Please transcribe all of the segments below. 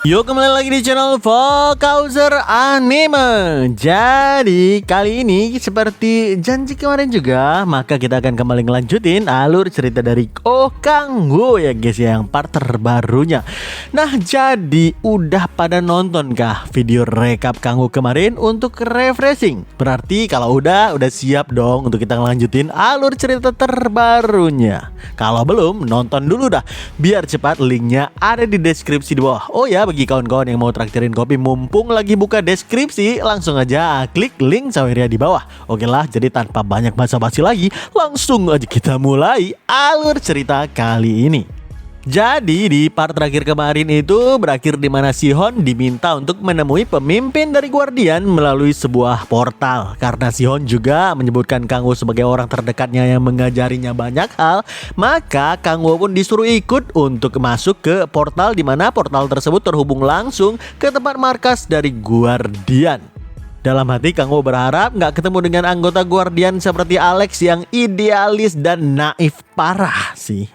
Yuk kembali lagi di channel Vokauser Anime. Jadi kali ini seperti janji kemarin juga, maka kita akan kembali ngelanjutin alur cerita dari Kanggo ya guys ya, yang part terbarunya. Nah jadi udah pada nonton kah video rekap Kanggo kemarin untuk refreshing? Berarti kalau udah siap dong untuk kita ngelanjutin alur cerita terbarunya. Kalau belum, nonton dulu dah, biar cepat, linknya ada di deskripsi di bawah. Oh ya, bagi kawan-kawan yang mau traktirin kopi, mumpung lagi buka deskripsi, langsung aja klik link saweria di bawah. Oke lah, jadi tanpa banyak basa-basi lagi, langsung aja kita mulai alur cerita kali ini. Jadi di part terakhir kemarin itu berakhir di mana Shihon diminta untuk menemui pemimpin dari Guardian melalui sebuah portal. Karena Shihon juga menyebutkan Kanggo sebagai orang terdekatnya yang mengajarinya banyak hal, maka Kanggo pun disuruh ikut untuk masuk ke portal, di mana portal tersebut terhubung langsung ke tempat markas dari Guardian. Dalam hati Kanggo berharap nggak ketemu dengan anggota Guardian seperti Alex yang idealis dan naif parah sih.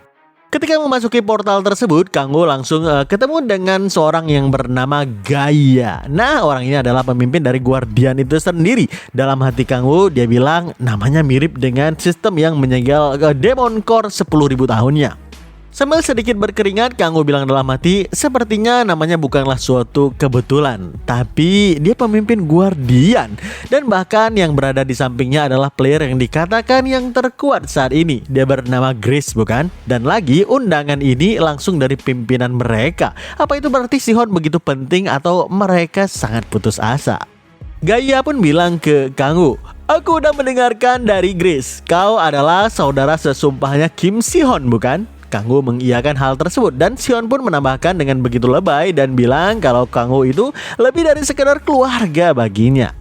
Ketika memasuki portal tersebut, Kanggo langsung ketemu dengan seorang yang bernama Gaia. Nah, orang ini adalah pemimpin dari Guardian itu sendiri. Dalam hati Kanggo, dia bilang namanya mirip dengan sistem yang menyegel Demon Core 10.000 tahunnya. Sambil sedikit berkeringat, Kanggo bilang dalam hati, sepertinya namanya bukanlah suatu kebetulan, tapi dia pemimpin Guardian. Dan bahkan yang berada di sampingnya adalah player yang dikatakan yang terkuat saat ini. Dia bernama Grace, bukan? Dan lagi undangan ini langsung dari pimpinan mereka. Apa itu berarti Shihon begitu penting atau mereka sangat putus asa? Gaia pun bilang ke Kanggo, aku udah mendengarkan dari Grace, kau adalah saudara sesumpahnya Kim Shihon, bukan? Kanggo mengiyakan hal tersebut, dan Shihon pun menambahkan dengan begitu lebay dan bilang kalau Kanggo itu lebih dari sekedar keluarga baginya.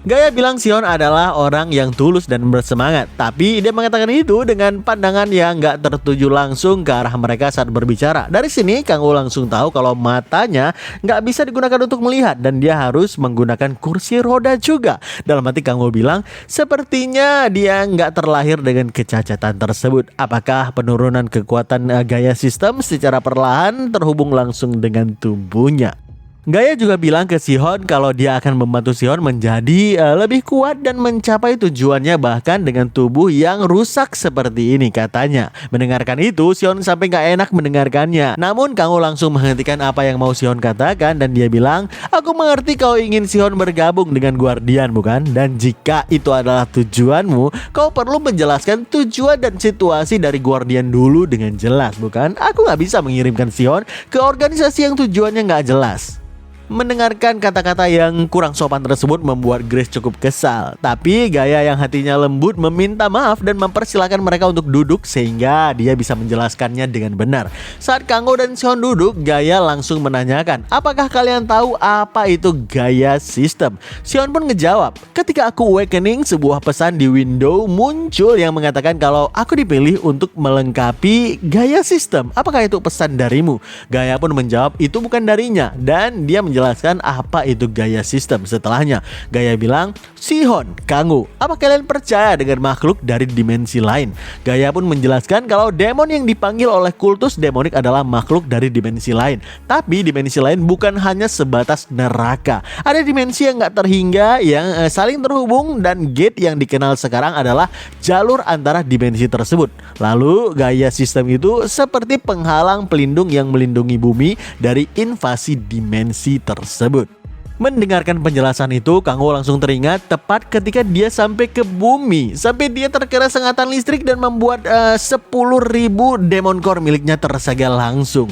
Gaia bilang Shihon adalah orang yang tulus dan bersemangat, tapi dia mengatakan itu dengan pandangan yang gak tertuju langsung ke arah mereka saat berbicara. Dari sini Kanggo langsung tahu kalau matanya gak bisa digunakan untuk melihat dan dia harus menggunakan kursi roda juga. Dalam hati Kanggo bilang sepertinya dia gak terlahir dengan kecacatan tersebut. Apakah penurunan kekuatan Gaia sistem secara perlahan terhubung langsung dengan tubuhnya? Gaia juga bilang ke Shihon kalau dia akan membantu Shihon menjadi lebih kuat dan mencapai tujuannya bahkan dengan tubuh yang rusak seperti ini katanya. Mendengarkan itu, Shihon sampai gak enak mendengarkannya. Namun Kanggo langsung menghentikan apa yang mau Shihon katakan dan dia bilang, aku mengerti kau ingin Shihon bergabung dengan Guardian, bukan? Dan jika itu adalah tujuanmu, kau perlu menjelaskan tujuan dan situasi dari Guardian dulu dengan jelas, bukan? Aku gak bisa mengirimkan Shihon ke organisasi yang tujuannya gak jelas. Mendengarkan kata-kata yang kurang sopan tersebut membuat Grace cukup kesal. Tapi Gaia yang hatinya lembut meminta maaf dan mempersilahkan mereka untuk duduk sehingga dia bisa menjelaskannya dengan benar. Saat Kanggo dan Shihon duduk, Gaia langsung menanyakan, apakah kalian tahu apa itu Gaia System? Shihon pun ngejawab, ketika aku awakening, sebuah pesan di window muncul yang mengatakan kalau aku dipilih untuk melengkapi Gaia System. Apakah itu pesan darimu? Gaia pun menjawab itu bukan darinya dan dia menjelaskan apa itu Gaia System. Setelahnya Gaia bilang, Shihon, Kanggo, apa kalian percaya dengan makhluk dari dimensi lain? Gaia pun menjelaskan kalau demon yang dipanggil oleh kultus demonik adalah makhluk dari dimensi lain. Tapi dimensi lain bukan hanya sebatas neraka. Ada dimensi yang gak terhingga yang saling terhubung dan gate yang dikenal sekarang adalah jalur antara dimensi tersebut. Lalu Gaia System itu seperti penghalang pelindung yang melindungi bumi dari invasi dimensi tersebut. Mendengarkan penjelasan itu, Kanggo langsung teringat tepat ketika dia sampai ke bumi, sampai dia terkena sengatan listrik dan membuat 10.000 Demon Core miliknya tersegel langsung.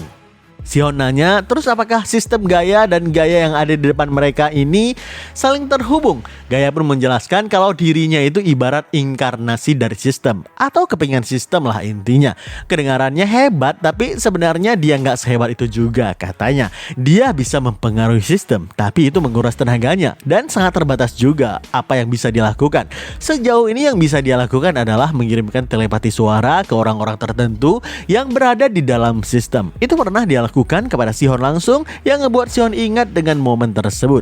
Shihon nanya, terus apakah sistem Gaia dan Gaia yang ada di depan mereka ini saling terhubung? Gaia pun menjelaskan kalau dirinya itu ibarat inkarnasi dari sistem atau kepingan sistem lah intinya. Kedengarannya hebat, tapi sebenarnya dia nggak sehebat itu juga katanya. Dia bisa mempengaruhi sistem, tapi itu menguras tenaganya dan sangat terbatas juga apa yang bisa dilakukan. Sejauh ini yang bisa dia lakukan adalah mengirimkan telepati suara ke orang-orang tertentu yang berada di dalam sistem. Itu pernah dia lakukan kepada Shihon langsung yang ngebuat Shihon ingat dengan momen tersebut.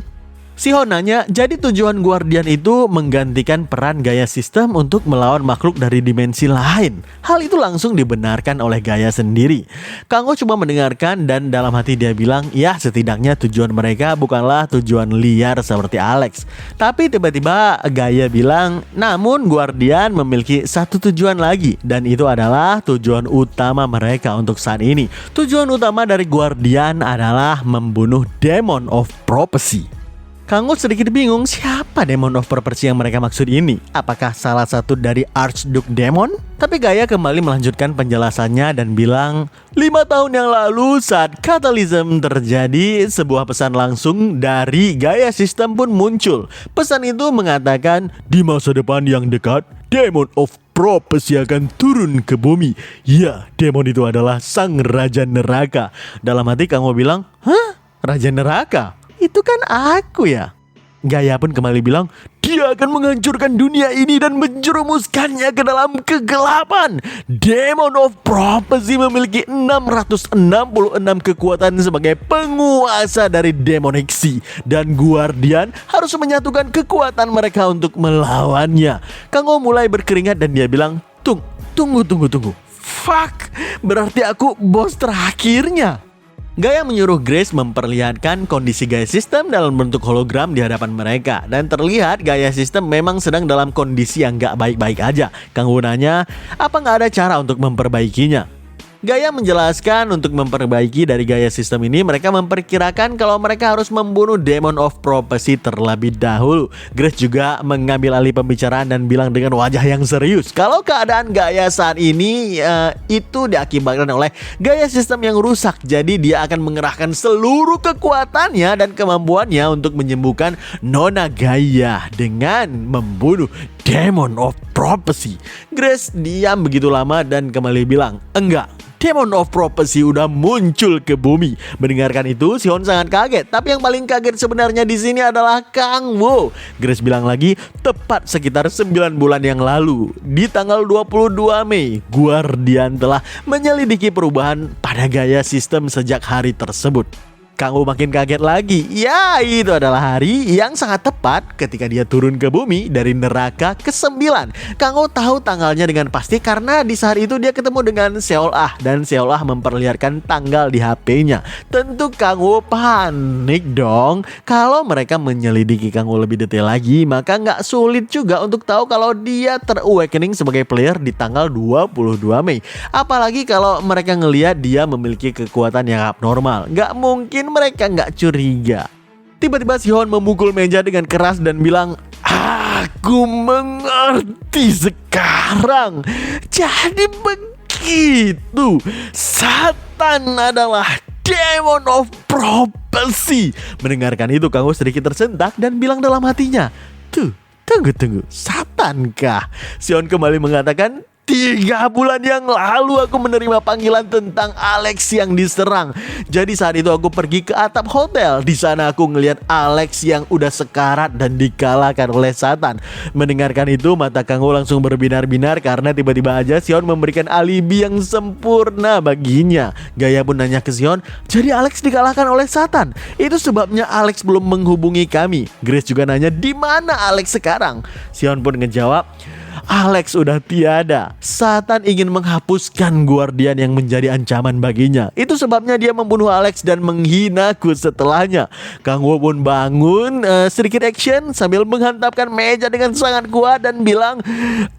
Sihon nanya, jadi tujuan Guardian itu menggantikan peran Gaia System untuk melawan makhluk dari dimensi lain. Hal itu langsung dibenarkan oleh Gaia sendiri. Kanggo cuma mendengarkan dan dalam hati dia bilang, ya setidaknya tujuan mereka bukanlah tujuan liar seperti Alex. Tapi tiba-tiba Gaia bilang, namun Guardian memiliki satu tujuan lagi, dan itu adalah tujuan utama mereka untuk saat ini. Tujuan utama dari Guardian adalah membunuh Demon of Prophecy. Kanggo sedikit bingung siapa Demon of Prophecy yang mereka maksud ini. Apakah salah satu dari Archduke Demon? Tapi Gaia kembali melanjutkan penjelasannya dan bilang, 5 tahun yang lalu saat Cataclysm terjadi, sebuah pesan langsung dari Gaia System pun muncul. Pesan itu mengatakan, di masa depan yang dekat, Demon of Prophecy akan turun ke bumi. Ya, demon itu adalah sang Raja Neraka. Dalam hati Kanggo bilang, hah? Raja Neraka? Itu kan aku ya. Gaia pun kembali bilang, dia akan menghancurkan dunia ini dan menjerumuskannya ke dalam kegelapan. Demon of Prophecy memiliki 666 kekuatan sebagai penguasa dari Demonic Sea. Dan Guardian harus menyatukan kekuatan mereka untuk melawannya. Kanggo mulai berkeringat dan dia bilang, tunggu. Fuck, berarti aku bos terakhirnya. Gaia menyuruh Grace memperlihatkan kondisi Gaia System dalam bentuk hologram di hadapan mereka. Dan terlihat Gaia System memang sedang dalam kondisi yang gak baik-baik aja. Kanggo nanya, apa gak ada cara untuk memperbaikinya? Gaia menjelaskan untuk memperbaiki dari Gaia System ini mereka memperkirakan kalau mereka harus membunuh Demon of Prophecy terlebih dahulu. Grace juga mengambil alih pembicaraan dan bilang dengan wajah yang serius, kalau keadaan Gaia saat ini itu diakibatkan oleh Gaia System yang rusak. Jadi dia akan mengerahkan seluruh kekuatannya dan kemampuannya untuk menyembuhkan Nona Gaia dengan membunuh Demon of Prophecy. Grace diam begitu lama dan kembali bilang, enggak, Demon of Prophecy udah muncul ke bumi. Mendengarkan itu, Sihon sangat kaget. Tapi yang paling kaget sebenarnya di sini adalah Kanggo. Grace bilang lagi, tepat sekitar 9 bulan yang lalu, di tanggal 22 Mei, Guardian telah menyelidiki perubahan pada Gaia System sejak hari tersebut. Kanggo makin kaget lagi. Ya, itu adalah hari yang sangat tepat ketika dia turun ke bumi dari neraka ke-9. Kanggo tahu tanggalnya dengan pasti karena di saat itu dia ketemu dengan Seolah dan Seolah memperlihatkan tanggal di HP-nya. Tentu Kanggo panik dong. Kalau mereka menyelidiki Kanggo lebih detail lagi, maka nggak sulit juga untuk tahu kalau dia ter-awakening sebagai player di tanggal 22 Mei. Apalagi kalau mereka ngelihat dia memiliki kekuatan yang abnormal. Nggak mungkin mereka nggak curiga. Tiba-tiba Sihon memukul meja dengan keras dan bilang, aku mengerti sekarang. Jadi begitu, Satan adalah Demon of Prophecy. Mendengarkan itu Kanggo sedikit tersentak dan bilang dalam hatinya, tunggu, Satan kah? Sihon kembali mengatakan, 3 bulan yang lalu aku menerima panggilan tentang Alex yang diserang. Jadi saat itu aku pergi ke atap hotel. Di sana aku ngelihat Alex yang udah sekarat dan dikalahkan oleh Satan. Mendengarkan itu mata Kanggo langsung berbinar-binar karena tiba-tiba aja Sihon memberikan alibi yang sempurna baginya. Gaia pun nanya ke Sihon, jadi Alex dikalahkan oleh Satan? Itu sebabnya Alex belum menghubungi kami. Grace juga nanya, di mana Alex sekarang? Sihon pun ngejawab, Alex udah tiada. Satan ingin menghapuskan Guardian yang menjadi ancaman baginya. Itu sebabnya dia membunuh Alex dan menghinaku setelahnya. Kanggo pun bangun sedikit action sambil menghantamkan meja dengan sangat kuat dan bilang,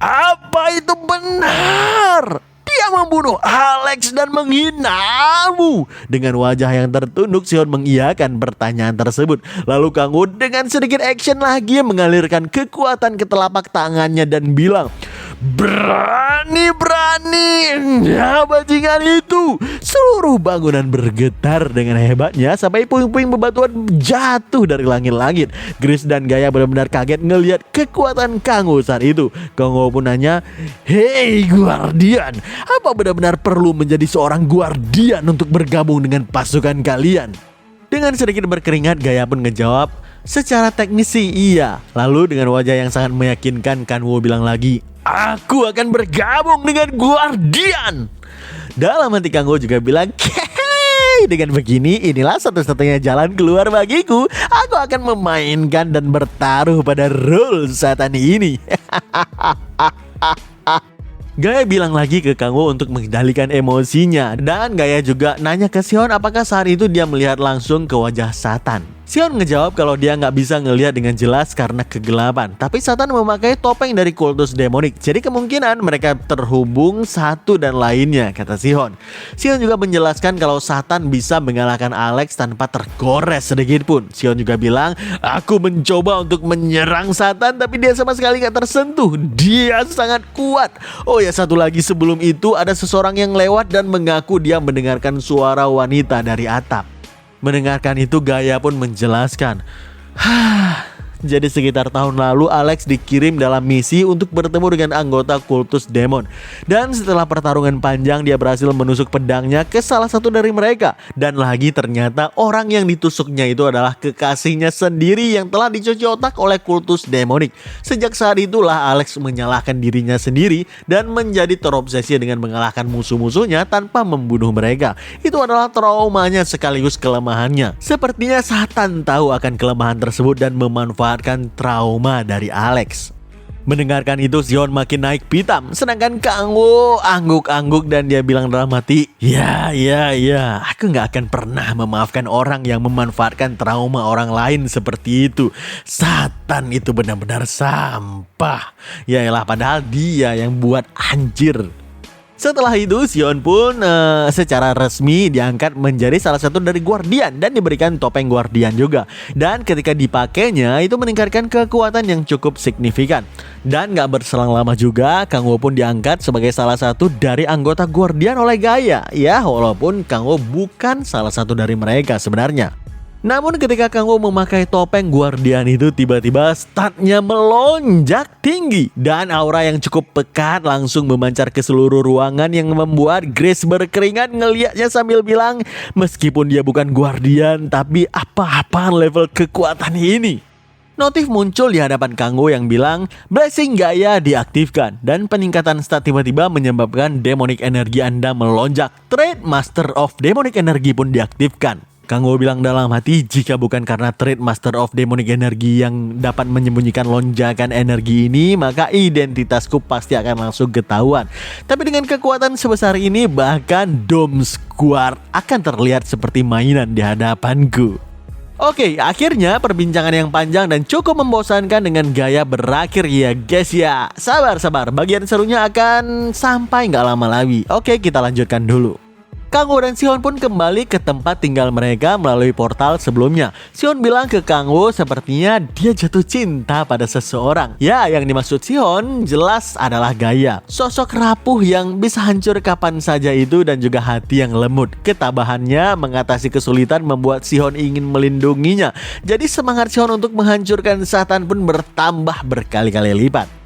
apa itu benar? Dia membunuh Alex dan menghinamu. Dengan wajah yang tertunduk, Sihon mengiyakan pertanyaan tersebut. Lalu Kanggo dengan sedikit action lagi mengalirkan kekuatan ke telapak tangannya dan bilang, berani-beraninya bajingan itu. Seluruh bangunan bergetar dengan hebatnya sampai puing-puing bebatuan jatuh dari langit-langit. Grace dan Gaia benar-benar kaget ngelihat kekuatan Kanggo saat itu. Kanggo pun nanya, hei Guardian, apa benar-benar perlu menjadi seorang Guardian untuk bergabung dengan pasukan kalian? Dengan sedikit berkeringat, Gaia pun ngejawab, secara teknis sih iya. Lalu dengan wajah yang sangat meyakinkan, Kanggo bilang lagi, aku akan bergabung dengan Guardian. Dalam hati Kanggo juga bilang, dengan begini inilah satu-satunya jalan keluar bagiku. Aku akan memainkan dan bertaruh pada role Satan ini. Gaia bilang lagi ke Kanggo untuk mengendalikan emosinya. Dan Gaia juga nanya ke Sion apakah saat itu dia melihat langsung ke wajah Satan. Sion ngejawab kalau dia nggak bisa ngelihat dengan jelas karena kegelapan. Tapi Satan memakai topeng dari kultus demonik. Jadi kemungkinan mereka terhubung satu dan lainnya, kata Sion. Sion juga menjelaskan kalau Satan bisa mengalahkan Alex tanpa tergores sedikit pun. Sion juga bilang, aku mencoba untuk menyerang Satan tapi dia sama sekali nggak tersentuh. Dia sangat kuat. Oh ya, satu lagi sebelum itu ada seseorang yang lewat dan mengaku dia mendengarkan suara wanita dari atap. Mendengarkan itu Gaia pun menjelaskan, jadi sekitar tahun lalu Alex dikirim dalam misi untuk bertemu dengan anggota kultus demon. Dan setelah pertarungan panjang dia berhasil menusuk pedangnya ke salah satu dari mereka. Dan lagi ternyata orang yang ditusuknya itu adalah kekasihnya sendiri yang telah dicuci otak oleh kultus demonik. Sejak saat itulah Alex menyalahkan dirinya sendiri dan menjadi terobsesi dengan mengalahkan musuh-musuhnya tanpa membunuh mereka. Itu adalah traumanya sekaligus kelemahannya. Sepertinya Satan tahu akan kelemahan tersebut dan memanfaatkan trauma dari Alex. Mendengarkan itu Sion makin naik pitam, sedangkan Kanggo angguk-angguk dan dia bilang dalam hati, ya, aku gak akan pernah memaafkan orang yang memanfaatkan trauma orang lain seperti itu. Satan itu benar-benar sampah. Yaelah, padahal dia yang buat anjir. Setelah itu Sion pun secara resmi diangkat menjadi salah satu dari Guardian dan diberikan topeng Guardian juga. Dan ketika dipakainya itu meningkatkan kekuatan yang cukup signifikan. Dan gak berselang lama juga Kanggo pun diangkat sebagai salah satu dari anggota Guardian oleh Gaia. Ya, walaupun Kanggo bukan salah satu dari mereka sebenarnya. Namun ketika Kanggo memakai topeng Guardian itu tiba-tiba statnya melonjak tinggi. Dan aura yang cukup pekat langsung memancar ke seluruh ruangan yang membuat Grace berkeringat ngeliatnya sambil bilang, meskipun dia bukan Guardian tapi apa-apaan level kekuatan ini. Notif muncul di hadapan Kanggo yang bilang Blessing Gaia diaktifkan dan peningkatan stat tiba-tiba menyebabkan demonic energi Anda melonjak. Trait Master of Demonic Energy pun diaktifkan. Kanggo bilang dalam hati, jika bukan karena trait Master of Demonic Energy yang dapat menyembunyikan lonjakan energi ini, maka identitasku pasti akan langsung ketahuan. Tapi dengan kekuatan sebesar ini, bahkan Dome Squad akan terlihat seperti mainan di hadapanku. Oke, akhirnya perbincangan yang panjang dan cukup membosankan dengan Gaia berakhir ya guys ya. Sabar, bagian serunya akan sampai nggak lama lagi. Oke, kita lanjutkan dulu. Kanggo dan Sion pun kembali ke tempat tinggal mereka melalui portal sebelumnya. Sion bilang ke Kanggo sepertinya dia jatuh cinta pada seseorang. Ya, yang dimaksud Sion jelas adalah Gaia. Sosok rapuh yang bisa hancur kapan saja itu dan juga hati yang lembut. Ketabahannya mengatasi kesulitan membuat Sion ingin melindunginya. Jadi semangat Sion untuk menghancurkan Satan pun bertambah berkali-kali lipat.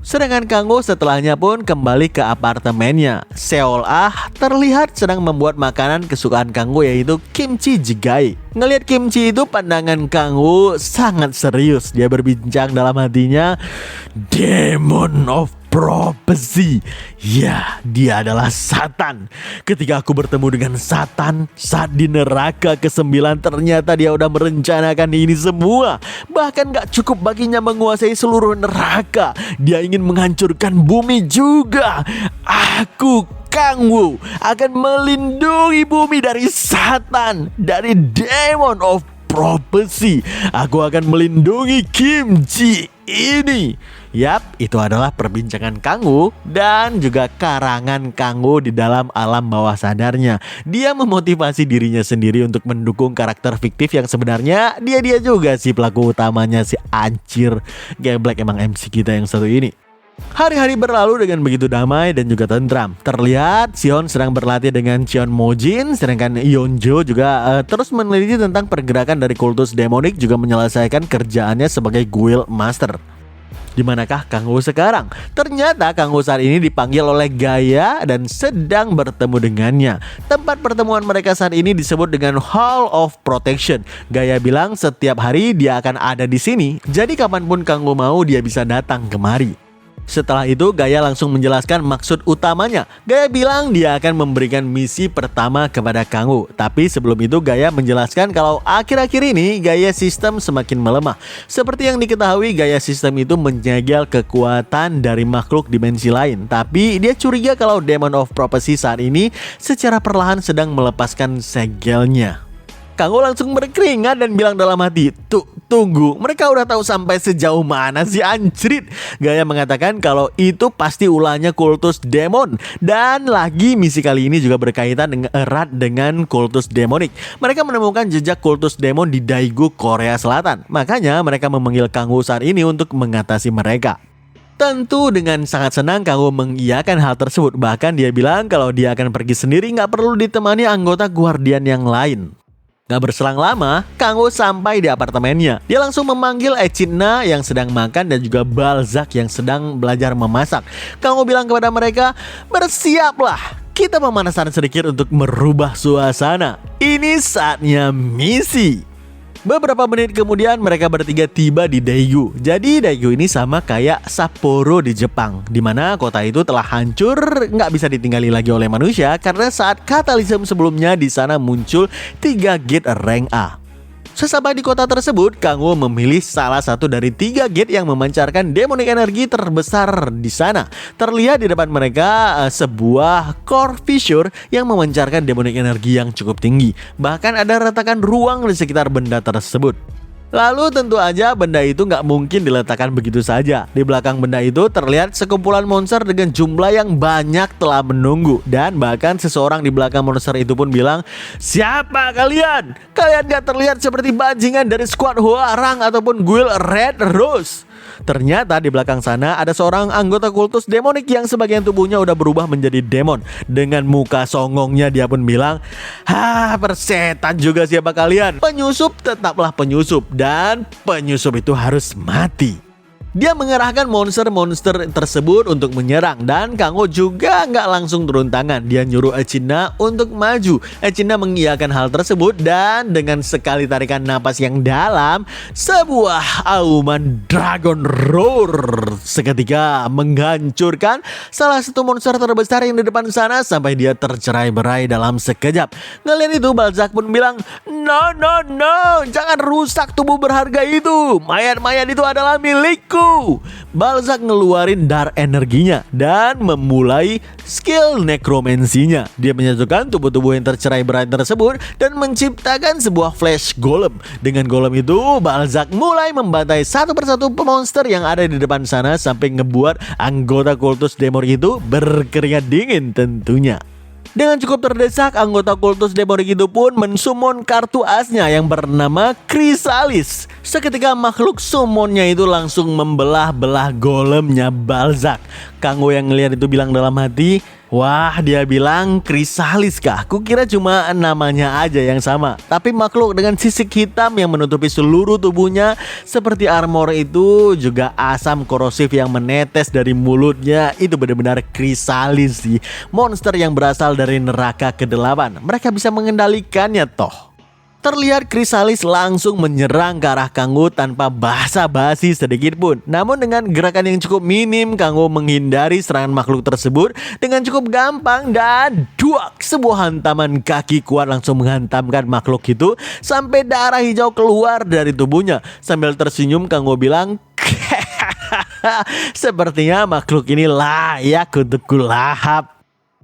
Sedangkan Kanggo setelahnya pun kembali ke apartemennya. Seol terlihat sedang membuat makanan kesukaan Kanggo yaitu kimchi jjigae. Ngelihat kimchi itu pandangan Kanggo sangat serius. Dia berbincang dalam hatinya, Demon of Prophecy. Ya, dia adalah Satan. Ketika aku bertemu dengan Satan saat di neraka ke-9, ternyata dia udah merencanakan ini semua. Bahkan gak cukup baginya menguasai seluruh neraka, dia ingin menghancurkan bumi juga. Aku Kanggo akan melindungi bumi dari Satan, dari Demon of Prophecy. Aku akan melindungi kimchi ini. Yap, itu adalah perbincangan Kanggo dan juga karangan Kanggo di dalam alam bawah sadarnya. Dia memotivasi dirinya sendiri untuk mendukung karakter fiktif yang sebenarnya dia juga sih pelaku utamanya, si anjir. Geblek emang MC kita yang satu ini. Hari-hari berlalu dengan begitu damai dan juga tentram. Terlihat Sion sedang berlatih dengan Cheon Mojin, sedangkan Yeonjo juga terus meneliti tentang pergerakan dari kultus demonik, juga menyelesaikan kerjaannya sebagai guild master. Di manakah Kanggo sekarang? Ternyata Kanggo saat ini dipanggil oleh Gaia dan sedang bertemu dengannya. Tempat pertemuan mereka saat ini disebut dengan Hall of Protection. Gaia bilang setiap hari dia akan ada di sini. Jadi kapanpun Kanggo mau dia bisa datang kemari. Setelah itu Gaia langsung menjelaskan maksud utamanya. Gaia bilang dia akan memberikan misi pertama kepada Kanggo. Tapi sebelum itu Gaia menjelaskan kalau akhir-akhir ini Gaia System semakin melemah. Seperti yang diketahui, Gaia System itu menyegel kekuatan dari makhluk dimensi lain. Tapi dia curiga kalau Demon of Prophecy saat ini secara perlahan sedang melepaskan segelnya. Kanggo langsung berkeringat dan bilang dalam hati, tunggu, mereka udah tahu sampai sejauh mana sih anjrit. Gaia mengatakan kalau itu pasti ulahnya kultus demon. Dan lagi misi kali ini juga berkaitan erat dengan kultus demonik. Mereka menemukan jejak kultus demon di Daegu, Korea Selatan. Makanya mereka memanggil Kanggo saat ini untuk mengatasi mereka. Tentu dengan sangat senang Kanggo mengiyakan hal tersebut. Bahkan dia bilang kalau dia akan pergi sendiri, gak perlu ditemani anggota Guardian yang lain. Gak berselang lama, Kanggo sampai di apartemennya. Dia langsung memanggil Echidna yang sedang makan dan juga Balzac yang sedang belajar memasak. Kanggo bilang kepada mereka, bersiaplah, kita pemanasan sedikit untuk merubah suasana. Ini saatnya misi. Beberapa menit kemudian mereka bertiga tiba di Daegu. Jadi Daegu ini sama kayak Sapporo di Jepang, dimana kota itu telah hancur, nggak bisa ditinggali lagi oleh manusia karena saat katalisme sebelumnya di sana muncul 3 gate rank A. Sesampai di kota tersebut, Kanggo memilih salah satu dari 3 gate yang memancarkan demonic energi terbesar di sana. Terlihat di depan mereka sebuah core fissure yang memancarkan demonic energi yang cukup tinggi. Bahkan ada retakan ruang di sekitar benda tersebut. Lalu tentu aja benda itu nggak mungkin diletakkan begitu saja. Di belakang benda itu terlihat sekumpulan monster dengan jumlah yang banyak telah menunggu. Dan bahkan seseorang di belakang monster itu pun bilang, siapa kalian? Kalian gak terlihat seperti bajingan dari squad Hwoarang ataupun guild Red Rose. Ternyata di belakang sana ada seorang anggota kultus demonik yang sebagian tubuhnya udah berubah menjadi demon. Dengan muka songongnya dia pun bilang, persetan juga siapa kalian? Penyusup tetaplah penyusup dan penyusup itu harus mati. Dia mengerahkan monster-monster tersebut untuk menyerang dan Kanggo juga nggak langsung turun tangan. Dia nyuruh Echidna untuk maju. Echidna mengiyakan hal tersebut dan dengan sekali tarikan napas yang dalam, sebuah auman Dragon Roar seketika menghancurkan salah satu monster terbesar yang di depan sana sampai dia tercerai-berai dalam sekejap. Ngeliat itu Balzac pun bilang, no, jangan rusak tubuh berharga itu. Mayat-mayat itu adalah milikku. Balzac ngeluarin dark energinya dan memulai skill nekromansinya. Dia menyatukan tubuh-tubuh yang tercerai-berai tersebut dan menciptakan sebuah flash golem. Dengan golem itu, Balzac mulai membantai satu persatu monster yang ada di depan sana sampai ngebuat anggota kultus demon itu berkeringat dingin tentunya. Dengan cukup terdesak, anggota kultus demonik itu pun mensummon kartu asnya yang bernama Chrysalis. Seketika makhluk summonnya itu langsung membelah-belah golemnya Balzac. Kanggo yang ngeliat itu bilang dalam hati, wah, dia bilang Chrysalis kah? Kukira cuma namanya aja yang sama. Tapi makhluk dengan sisik hitam yang menutupi seluruh tubuhnya seperti armor itu juga asam korosif yang menetes dari mulutnya. Itu benar-benar Chrysalis sih. Monster yang berasal dari neraka ke-8. Mereka bisa mengendalikannya toh. Terlihat Chrysalis langsung menyerang ke arah Kanggo tanpa basa-basi sedikit pun. Namun dengan gerakan yang cukup minim, Kanggo menghindari serangan makhluk tersebut dengan cukup gampang dan duak, sebuah hantaman kaki kuat langsung menghantamkan makhluk itu sampai darah hijau keluar dari tubuhnya. Sambil tersenyum, Kanggo bilang, sepertinya makhluk ini layak untuk kulahap.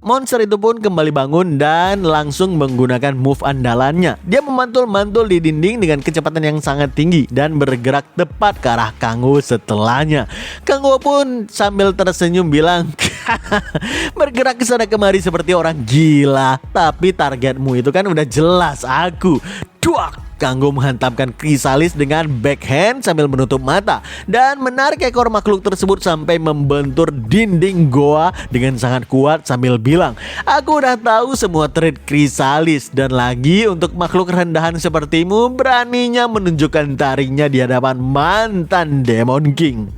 Monster itu pun kembali bangun dan langsung menggunakan move andalannya. Dia memantul-mantul di dinding dengan kecepatan yang sangat tinggi dan bergerak tepat ke arah Kanggo setelahnya. Kanggo pun sambil tersenyum bilang, bergerak ke sana kemari seperti orang gila. Tapi targetmu itu kan udah jelas aku. Duak! Kanggo menghantamkan Chrysalis dengan backhand sambil menutup mata dan menarik ekor makhluk tersebut sampai membentur dinding goa dengan sangat kuat sambil bilang, aku udah tahu semua trik Chrysalis dan lagi untuk makhluk rendahan sepertimu beraninya menunjukkan taringnya di hadapan mantan Demon King.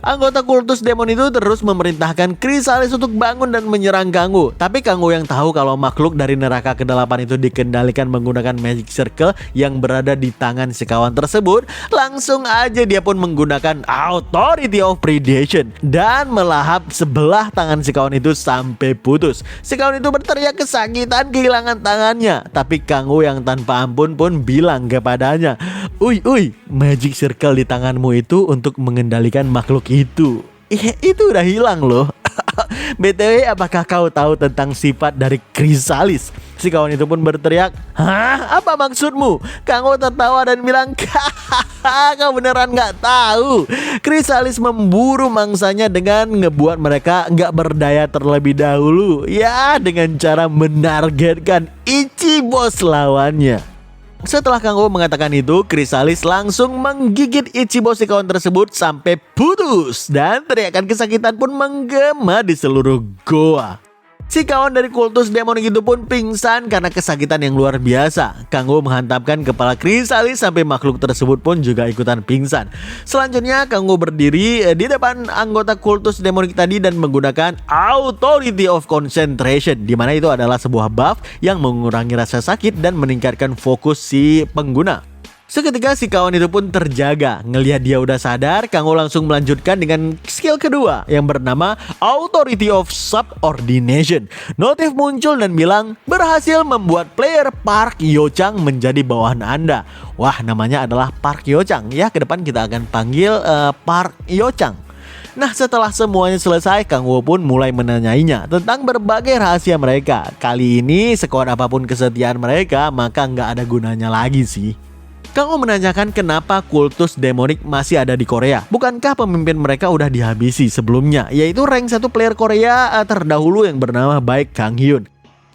Anggota kultus demon itu terus memerintahkan Chrysalis untuk bangun dan menyerang Kanggo. Tapi Kanggo yang tahu kalau makhluk dari neraka ke-8 itu dikendalikan menggunakan magic circle yang berada di tangan si kawan tersebut, langsung aja dia pun menggunakan Authority of Predation dan melahap sebelah tangan si kawan itu sampai putus. Si kawan itu berteriak kesakitan kehilangan tangannya, tapi Kanggo yang tanpa ampun pun bilang kepadanya, Uy, magic circle di tanganmu itu untuk mengendalikan makhluk itu. Itu udah hilang loh. BTW, apakah kau tahu tentang sifat dari Chrysalis? Si kawan itu pun berteriak, Hah? Apa maksudmu? Kanggo tertawa dan bilang, kau beneran gak tahu. Chrysalis memburu mangsanya dengan ngebuat mereka gak berdaya terlebih dahulu. Ya, dengan cara menargetkan Ichibos lawannya. Setelah Kanggo mengatakan itu, Chrysalis langsung menggigit Ichibo si kawan tersebut sampai putus. Dan teriakan kesakitan pun menggema di seluruh goa. Si kawan dari kultus demonik itu pun pingsan karena kesakitan yang luar biasa. Kanggo menghantamkan kepala Chrysalis sampai makhluk tersebut pun juga ikutan pingsan. Selanjutnya Kanggo berdiri di depan anggota kultus demonik tadi dan menggunakan Authority of Concentration, di mana itu adalah sebuah buff yang mengurangi rasa sakit dan meningkatkan fokus si pengguna. Seketika si kawan itu pun terjaga. Ngelihat dia udah sadar, Kanggo langsung melanjutkan dengan skill kedua yang bernama Authority of Subordination. Notif muncul dan bilang, berhasil membuat player Park Yochang menjadi bawahan Anda. Wah, namanya adalah Park Yochang. Ya, ke depan kita akan panggil Park Yochang. Nah, setelah semuanya selesai, Kanggo pun mulai menanyainya tentang berbagai rahasia mereka. Kali ini, sekuat apapun kesetiaan mereka, maka nggak ada gunanya lagi sih. Kanggo menanyakan kenapa kultus demonik masih ada di Korea. Bukankah pemimpin mereka udah dihabisi sebelumnya, yaitu rank 1 player Korea terdahulu yang bernama Baek Kang Hyun.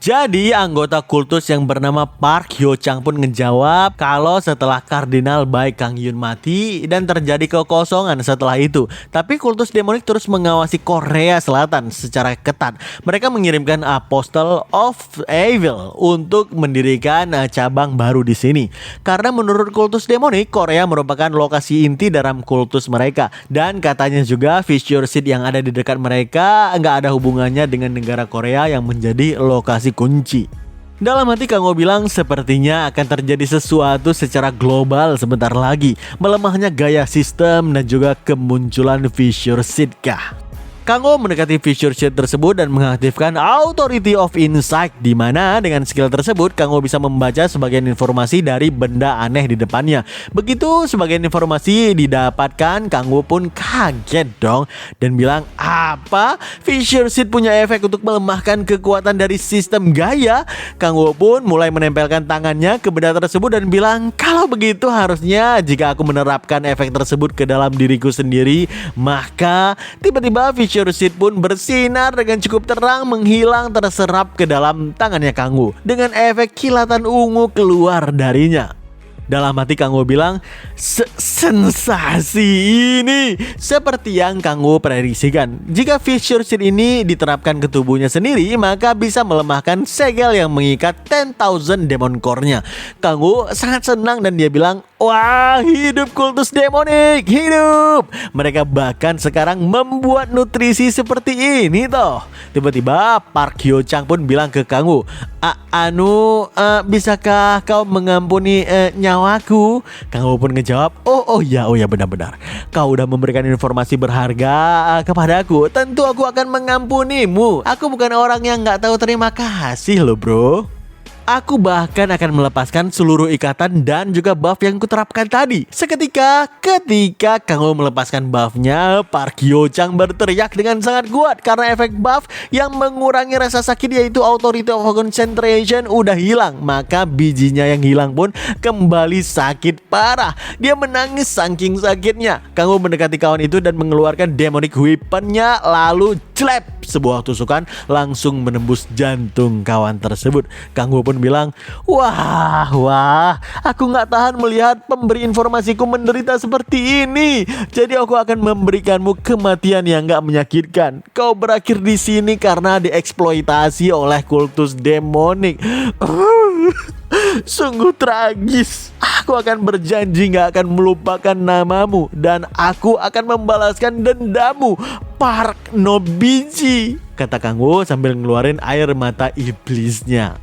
Jadi anggota kultus yang bernama Park Hyo Chang pun ngejawab kalau setelah Kardinal Baek Kang Hyun mati dan terjadi kekosongan setelah itu. Tapi kultus demonik terus mengawasi Korea Selatan secara ketat. Mereka mengirimkan Apostle of Evil untuk mendirikan cabang baru di sini. Karena menurut kultus demonik, Korea merupakan lokasi inti dalam kultus mereka. Dan katanya juga Fissure Seed yang ada di dekat mereka nggak ada hubungannya dengan negara Korea yang menjadi lokasi kunci. Dalam hati Kanggo bilang sepertinya akan terjadi sesuatu secara global sebentar lagi. Melemahnya gaya sistem dan juga kemunculan Fissure Seed kah? Kanggo mendekati Fissure Seed tersebut dan mengaktifkan Authority of Insight, di mana dengan skill tersebut Kanggo bisa membaca sebagian informasi dari benda aneh di depannya. Begitu sebagian informasi didapatkan, Kanggo pun kaget dong dan bilang, apa? Fissure Seed punya efek untuk melemahkan kekuatan dari sistem gaya? Kanggo pun mulai menempelkan tangannya ke benda tersebut dan bilang, kalau begitu harusnya jika aku menerapkan efek tersebut ke dalam diriku sendiri, maka tiba-tiba Fissure Seed pun bersinar dengan cukup terang, menghilang terserap ke dalam tangannya Kanggo dengan efek kilatan ungu keluar darinya. Dalam hati Kanggo bilang, sensasi ini seperti yang Kanggo prediksikan. Jika Fissure Seed ini diterapkan ke tubuhnya sendiri, maka bisa melemahkan segel yang mengikat 10,000 Demon Core-nya. Kanggo sangat senang dan dia bilang, wah, hidup kultus demonik, hidup. Mereka bahkan sekarang membuat nutrisi seperti ini toh. Tiba-tiba Park Hyo Chang pun bilang ke Kanggo, bisakah kau mengampuni nyawaku? Kanggo pun ngejawab, oh ya benar-benar. Kau udah memberikan informasi berharga kepadaku. Tentu aku akan mengampunimu. Aku bukan orang yang nggak tahu terima kasih loh bro. Aku bahkan akan melepaskan seluruh ikatan dan juga buff yang kuterapkan tadi. Seketika ketika Kanggo melepaskan buffnya, Park Hyo Chang berteriak dengan sangat kuat karena efek buff yang mengurangi rasa sakit yaitu Authority of Concentration udah hilang. Maka bijinya yang hilang pun kembali sakit parah. Dia menangis saking sakitnya. Kanggo mendekati kawan itu dan mengeluarkan demonic weaponnya lalu slap sebuah tusukan langsung menembus jantung kawan tersebut. Kanggo pun bilang, wah, aku nggak tahan melihat pemberi informasiku menderita seperti ini. Jadi aku akan memberikanmu kematian yang nggak menyakitkan. Kau berakhir di sini karena dieksploitasi oleh kultus demonik. Sungguh tragis. Aku akan berjanji gak akan melupakan namamu, dan aku akan membalaskan dendamu, Park Nobiji, kata Kanggo sambil ngeluarin air mata iblisnya.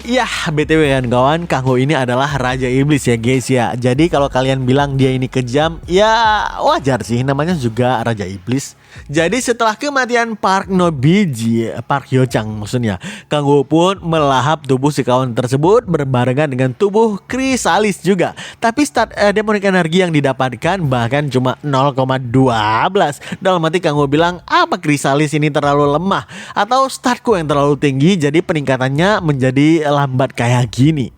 Yah, BTW kan kawan, Kanggo ini adalah Raja Iblis ya guys ya. Jadi kalau kalian bilang dia ini kejam, ya wajar sih, namanya juga Raja Iblis. Jadi setelah kematian Park Nobiji, Park Hyo-chang maksudnya, Kanggo pun melahap tubuh si kawan tersebut berbarengan dengan tubuh Chrysalis juga. Tapi stat demonic energi yang didapatkan bahkan cuma 0,12. Dalam hati Kanggo bilang, apa Chrysalis ini terlalu lemah atau statku yang terlalu tinggi jadi peningkatannya menjadi lambat kayak gini.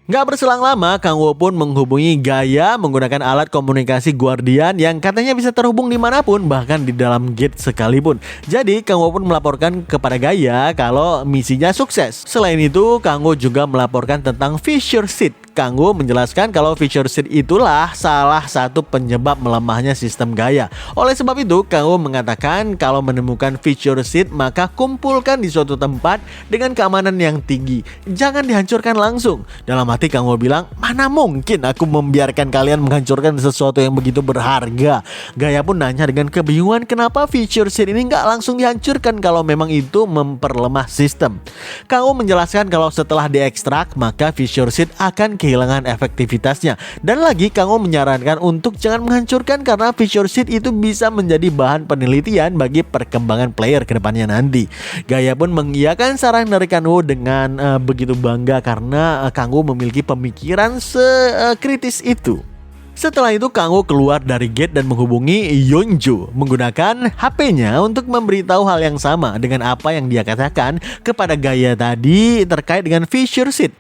Gak berselang lama, Kanggo pun menghubungi Gaia menggunakan alat komunikasi Guardian yang katanya bisa terhubung dimanapun, bahkan di dalam gate sekalipun. Jadi Kanggo pun melaporkan kepada Gaia kalau misinya sukses. Selain itu, Kanggo juga melaporkan tentang Fissure Seed. Kanggo menjelaskan kalau Fissure Seed itulah salah satu penyebab melemahnya sistem Gaia. Oleh sebab itu, Kanggo mengatakan kalau menemukan Fissure Seed maka kumpulkan di suatu tempat dengan keamanan yang tinggi. Jangan dihancurkan langsung. Dalam hati Kanggo bilang, mana mungkin aku membiarkan kalian menghancurkan sesuatu yang begitu berharga. Gaia pun nanya dengan kebingungan kenapa Fissure Seed ini nggak langsung dihancurkan kalau memang itu memperlemah sistem. Kanggo menjelaskan kalau setelah diekstrak maka Fissure Seed akan kehilangan efektivitasnya. Dan lagi Kanggo menyarankan untuk jangan menghancurkan karena Fissure Seed itu bisa menjadi bahan penelitian bagi perkembangan player ke depannya nanti. Gaia pun mengiyakan saran dari Kanggo dengan begitu bangga karena Kanggo memiliki pemikiran sekritis itu. Setelah itu Kanggo keluar dari gate dan menghubungi Yeonju menggunakan HP-nya untuk memberitahu hal yang sama dengan apa yang dia katakan kepada Gaia tadi terkait dengan Fissure Seed.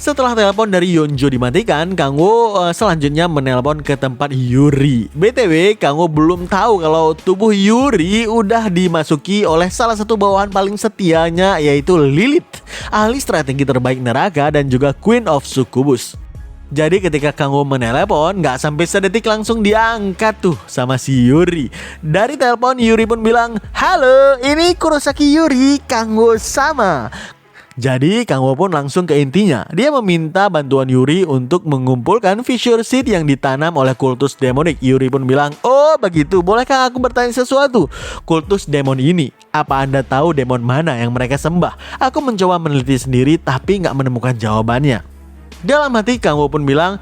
Setelah telepon dari Yeonju dimatikan, Kanggo selanjutnya menelpon ke tempat Yuri. BTW, Kanggo belum tahu kalau tubuh Yuri udah dimasuki oleh salah satu bawahan paling setianya, yaitu Lilith, ahli strategi terbaik neraka dan juga Queen of Succubus. Jadi ketika Kanggo menelepon, gak sampai sedetik langsung diangkat tuh sama si Yuri. Dari telepon Yuri pun bilang, "Halo, ini Kurosaki Yuri, Kanggo sama." Jadi Kanggo pun langsung ke intinya. Dia meminta bantuan Yuri untuk mengumpulkan Fissure Seed yang ditanam oleh kultus demonik. Yuri pun bilang, "Oh begitu, bolehkah aku bertanya sesuatu? Kultus demon ini, apa Anda tahu demon mana yang mereka sembah? Aku mencoba meneliti sendiri tapi gak menemukan jawabannya." Dalam hati Kanggo pun bilang,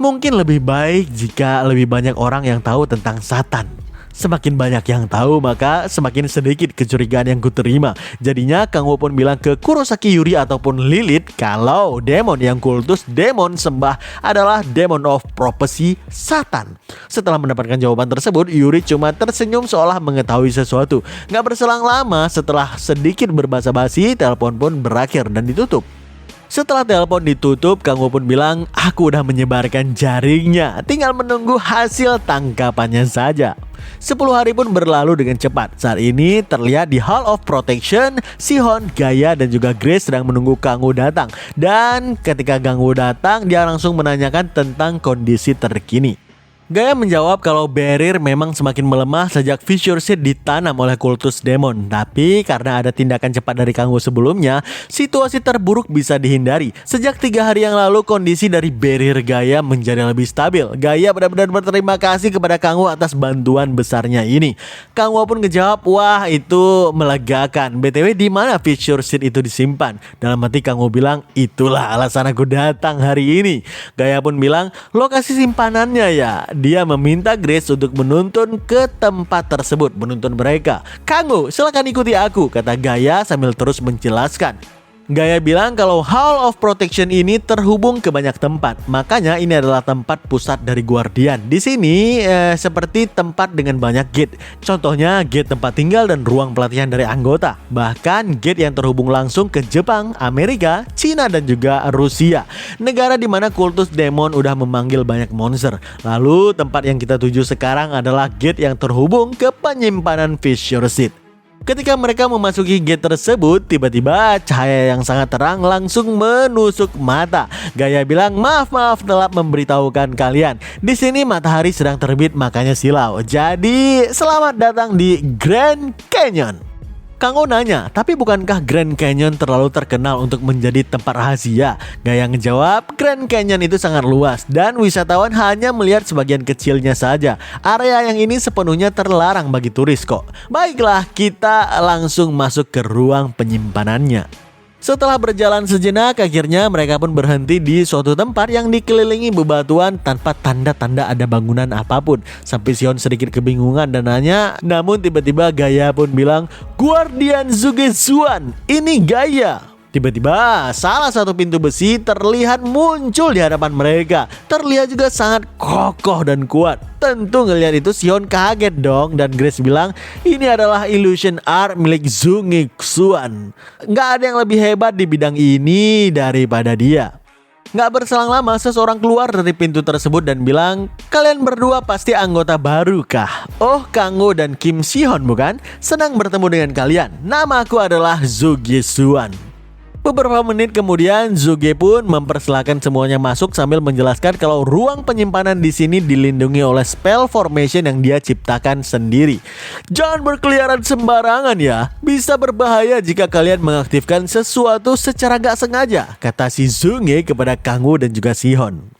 mungkin lebih baik jika lebih banyak orang yang tahu tentang Satan. Semakin banyak yang tahu maka semakin sedikit kecurigaan yang kuterima. Jadinya Kanggo pun bilang ke Kurosaki Yuri ataupun Lilith kalau demon yang kultus demon sembah adalah Demon of Prophecy, Satan. Setelah mendapatkan jawaban tersebut, Yuri cuma tersenyum seolah mengetahui sesuatu. Gak berselang lama, setelah sedikit berbasa-basi, telepon pun berakhir dan ditutup. Setelah telepon ditutup, Kanggo pun bilang, aku udah menyebarkan jaringnya, tinggal menunggu hasil tangkapannya saja. 10 hari pun berlalu dengan cepat. Saat ini terlihat di Hall of Protection, Sihon, Gaia dan juga Grace sedang menunggu Kanggo datang. Dan ketika Kanggo datang, dia langsung menanyakan tentang kondisi terkini. Gaia menjawab kalau barrier memang semakin melemah sejak Fissure Seed ditanam oleh kultus demon. Tapi karena ada tindakan cepat dari Kanggo sebelumnya, situasi terburuk bisa dihindari. Sejak 3 hari yang lalu, kondisi dari barrier Gaia menjadi lebih stabil. Gaia benar-benar berterima kasih kepada Kanggo atas bantuan besarnya ini. Kanggo pun ngejawab, wah itu melegakan. BTW di mana Fissure Seed itu disimpan? Dalam hati Kanggo bilang, itulah alasan aku datang hari ini. Gaia pun bilang, lokasi simpanannya ya. Dia meminta Grace untuk menuntun ke tempat tersebut, menuntun mereka. Kanggo, silakan ikuti aku, kata Gaia sambil terus menjelaskan. Gaia bilang kalau Hall of Protection ini terhubung ke banyak tempat, makanya ini adalah tempat pusat dari Guardian. Di sini seperti tempat dengan banyak gate. Contohnya gate tempat tinggal dan ruang pelatihan dari anggota. Bahkan gate yang terhubung langsung ke Jepang, Amerika, Cina dan juga Rusia. Negara di mana kultus demon udah memanggil banyak monster. Lalu tempat yang kita tuju sekarang adalah gate yang terhubung ke penyimpanan Fissure Seed. Ketika mereka memasuki gate tersebut, tiba-tiba cahaya yang sangat terang langsung menusuk mata. Gaia bilang, maaf telah memberitahukan kalian. Di sini matahari sedang terbit makanya silau. Jadi selamat datang di Grand Canyon. Kanggo nanya, tapi bukankah Grand Canyon terlalu terkenal untuk menjadi tempat rahasia? Gaia ngejawab, Grand Canyon itu sangat luas dan wisatawan hanya melihat sebagian kecilnya saja. Area yang ini sepenuhnya terlarang bagi turis kok. Baiklah, kita langsung masuk ke ruang penyimpanannya. Setelah berjalan sejenak, akhirnya mereka pun berhenti di suatu tempat yang dikelilingi bebatuan tanpa tanda-tanda ada bangunan apapun. Sampai Sion sedikit kebingungan dan nanya, namun tiba-tiba Gaia pun bilang, Guardian Zugezuan, ini Gaia. Tiba-tiba salah satu pintu besi terlihat muncul di hadapan mereka. Terlihat juga sangat kokoh dan kuat. Tentu ngelihat itu Sion kaget dong. Dan Grace bilang ini adalah illusion art milik Zugezuan. Nggak ada yang lebih hebat di bidang ini daripada dia. Nggak berselang lama seseorang keluar dari pintu tersebut dan bilang, kalian berdua pasti anggota baru kah? Oh, Kanggo dan Kim Sihon bukan? Senang bertemu dengan kalian. Nama aku adalah Zugezuan. Beberapa menit kemudian Zuge pun mempersilahkan semuanya masuk sambil menjelaskan kalau ruang penyimpanan di sini dilindungi oleh spell formation yang dia ciptakan sendiri. Jangan berkeliaran sembarangan ya, bisa berbahaya jika kalian mengaktifkan sesuatu secara gak sengaja, kata si Zuge kepada Kanggo dan juga Sihon.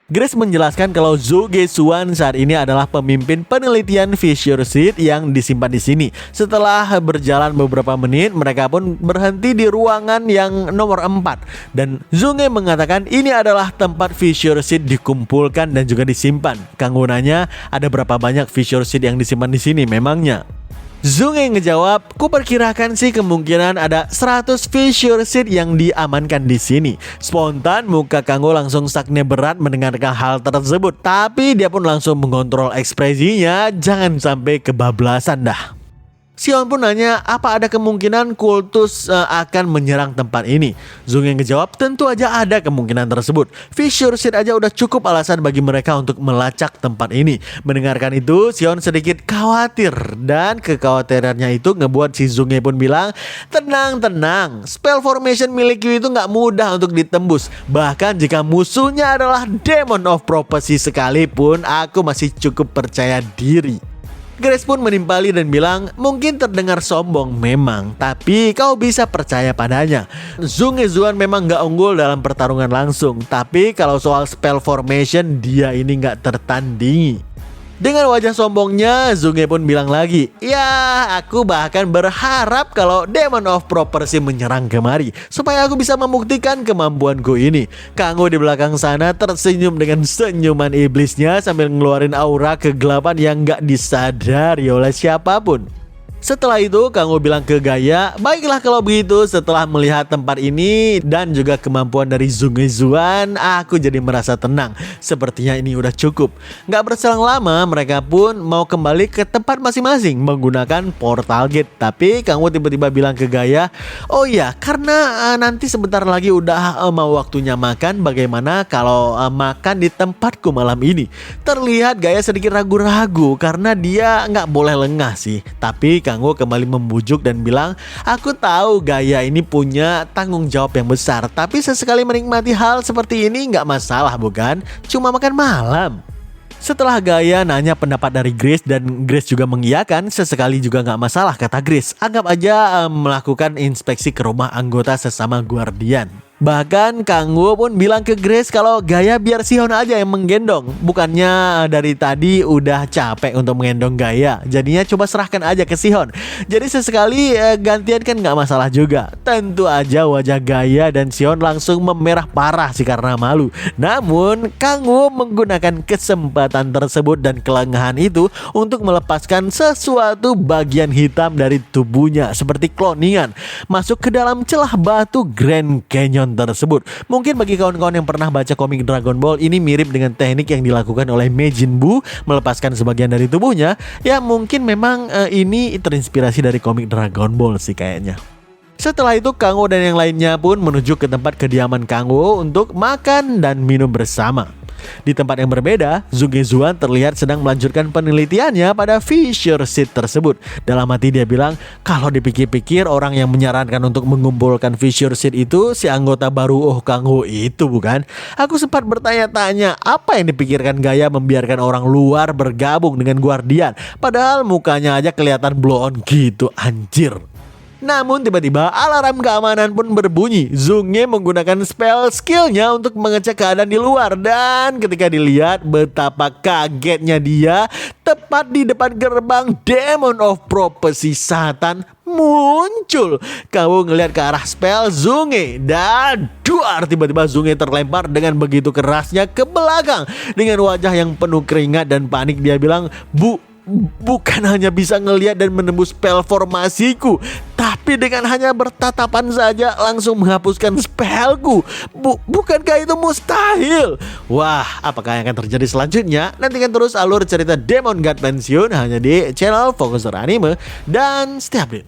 Grace menjelaskan kalau Zugezuan saat ini adalah pemimpin penelitian Fissure Seed yang disimpan di sini. Setelah berjalan beberapa menit, mereka pun berhenti di ruangan yang nomor 4. Dan Zuge mengatakan ini adalah tempat Fissure Seed dikumpulkan dan juga disimpan. Kanggo nanya, ada berapa banyak Fissure Seed yang disimpan di sini memangnya? Zuge ngejawab, kuperkirakan sih kemungkinan ada 100 Fissure Seed yang diamankan di sini. Spontan muka Kanggo langsung saknya berat mendengarkan hal tersebut, tapi dia pun langsung mengontrol ekspresinya, jangan sampai kebablasan dah. Sion pun nanya, apa ada kemungkinan kultus akan menyerang tempat ini? Zuge ngejawab, tentu aja ada kemungkinan tersebut. Fissure Seed aja udah cukup alasan bagi mereka untuk melacak tempat ini. Mendengarkan itu, Sion sedikit khawatir. Dan kekhawatirannya itu ngebuat si Zuge pun bilang, tenang, spell formation milikku itu gak mudah untuk ditembus. Bahkan jika musuhnya adalah Demon of Prophecy sekalipun, aku masih cukup percaya diri. Grace pun menimpali dan bilang, mungkin terdengar sombong memang, tapi kau bisa percaya padanya. Zugezuan memang gak unggul dalam pertarungan langsung, tapi kalau soal spell formation dia ini gak tertandingi. Dengan wajah sombongnya, Zuge pun bilang lagi, ya aku bahkan berharap kalau Demon of Prophecy menyerang kemari supaya aku bisa membuktikan kemampuanku ini. Kanggo di belakang sana tersenyum dengan senyuman iblisnya sambil ngeluarin aura kegelapan yang gak disadari oleh siapapun. Setelah itu Kanggo bilang ke Gaia, baiklah kalau begitu, setelah melihat tempat ini dan juga kemampuan dari Zugezuan, aku jadi merasa tenang. Sepertinya ini udah cukup. Gak berselang lama mereka pun mau kembali ke tempat masing-masing menggunakan portal gate. Tapi Kanggo tiba-tiba bilang ke Gaia, oh iya, karena nanti sebentar lagi udah mau waktunya makan, bagaimana kalau makan di tempatku malam ini? Terlihat Gaia sedikit ragu-ragu karena dia gak boleh lengah sih. Tapi Kanggo kembali membujuk dan bilang, aku tahu Gaia ini punya tanggung jawab yang besar, tapi sesekali menikmati hal seperti ini nggak masalah bukan? Cuma makan malam. Setelah Gaia nanya pendapat dari Grace dan Grace juga mengiyakan, sesekali juga nggak masalah kata Grace. Anggap aja melakukan inspeksi ke rumah anggota sesama Guardian. Bahkan Kanggo pun bilang ke Grace kalau Gaia biar Sihon aja yang menggendong. Bukannya dari tadi udah capek untuk menggendong Gaia, jadinya coba serahkan aja ke Sihon. Jadi sesekali gantian kan gak masalah juga. Tentu aja wajah Gaia dan Sihon langsung memerah parah sih karena malu. Namun Kanggo menggunakan kesempatan tersebut dan kelengahan itu untuk melepaskan sesuatu bagian hitam dari tubuhnya seperti kloningan masuk ke dalam celah batu Grand Canyon tersebut. Mungkin bagi kawan-kawan yang pernah baca komik Dragon Ball, ini mirip dengan teknik yang dilakukan oleh Majin Buu melepaskan sebagian dari tubuhnya. Ya mungkin memang ini terinspirasi dari komik Dragon Ball sih kayaknya. Setelah itu Kanggo dan yang lainnya pun menuju ke tempat kediaman Kanggo untuk makan dan minum bersama. Di tempat yang berbeda, Zunge Zuan terlihat sedang melanjutkan penelitiannya pada Fissure Seed tersebut. Dalam hati dia bilang, kalau dipikir-pikir orang yang menyarankan untuk mengumpulkan Fissure Seed itu si anggota baru Oh Kang Ho itu bukan? Aku sempat bertanya-tanya apa yang dipikirkan Gaia membiarkan orang luar bergabung dengan Guardian. Padahal mukanya aja kelihatan blow on gitu, anjir. Namun tiba-tiba alarm keamanan pun berbunyi. Zunge menggunakan spell skillnya untuk mengecek keadaan di luar. Dan ketika dilihat betapa kagetnya dia, tepat di depan gerbang Demon of Prophecy Satan muncul. Kamu ngelihat ke arah spell Zunge dan duar, tiba-tiba Zunge terlempar dengan begitu kerasnya ke belakang. Dengan wajah yang penuh keringat dan panik dia bilang, bukan hanya bisa ngelihat dan menembus spell formasiku, tapi dengan hanya bertatapan saja langsung menghapuskan spellku. Bukankah itu mustahil? Wah, apakah yang akan terjadi selanjutnya? Nantikan terus alur cerita Demon God Pensiun hanya di channel Fokuser Anime dan stay update.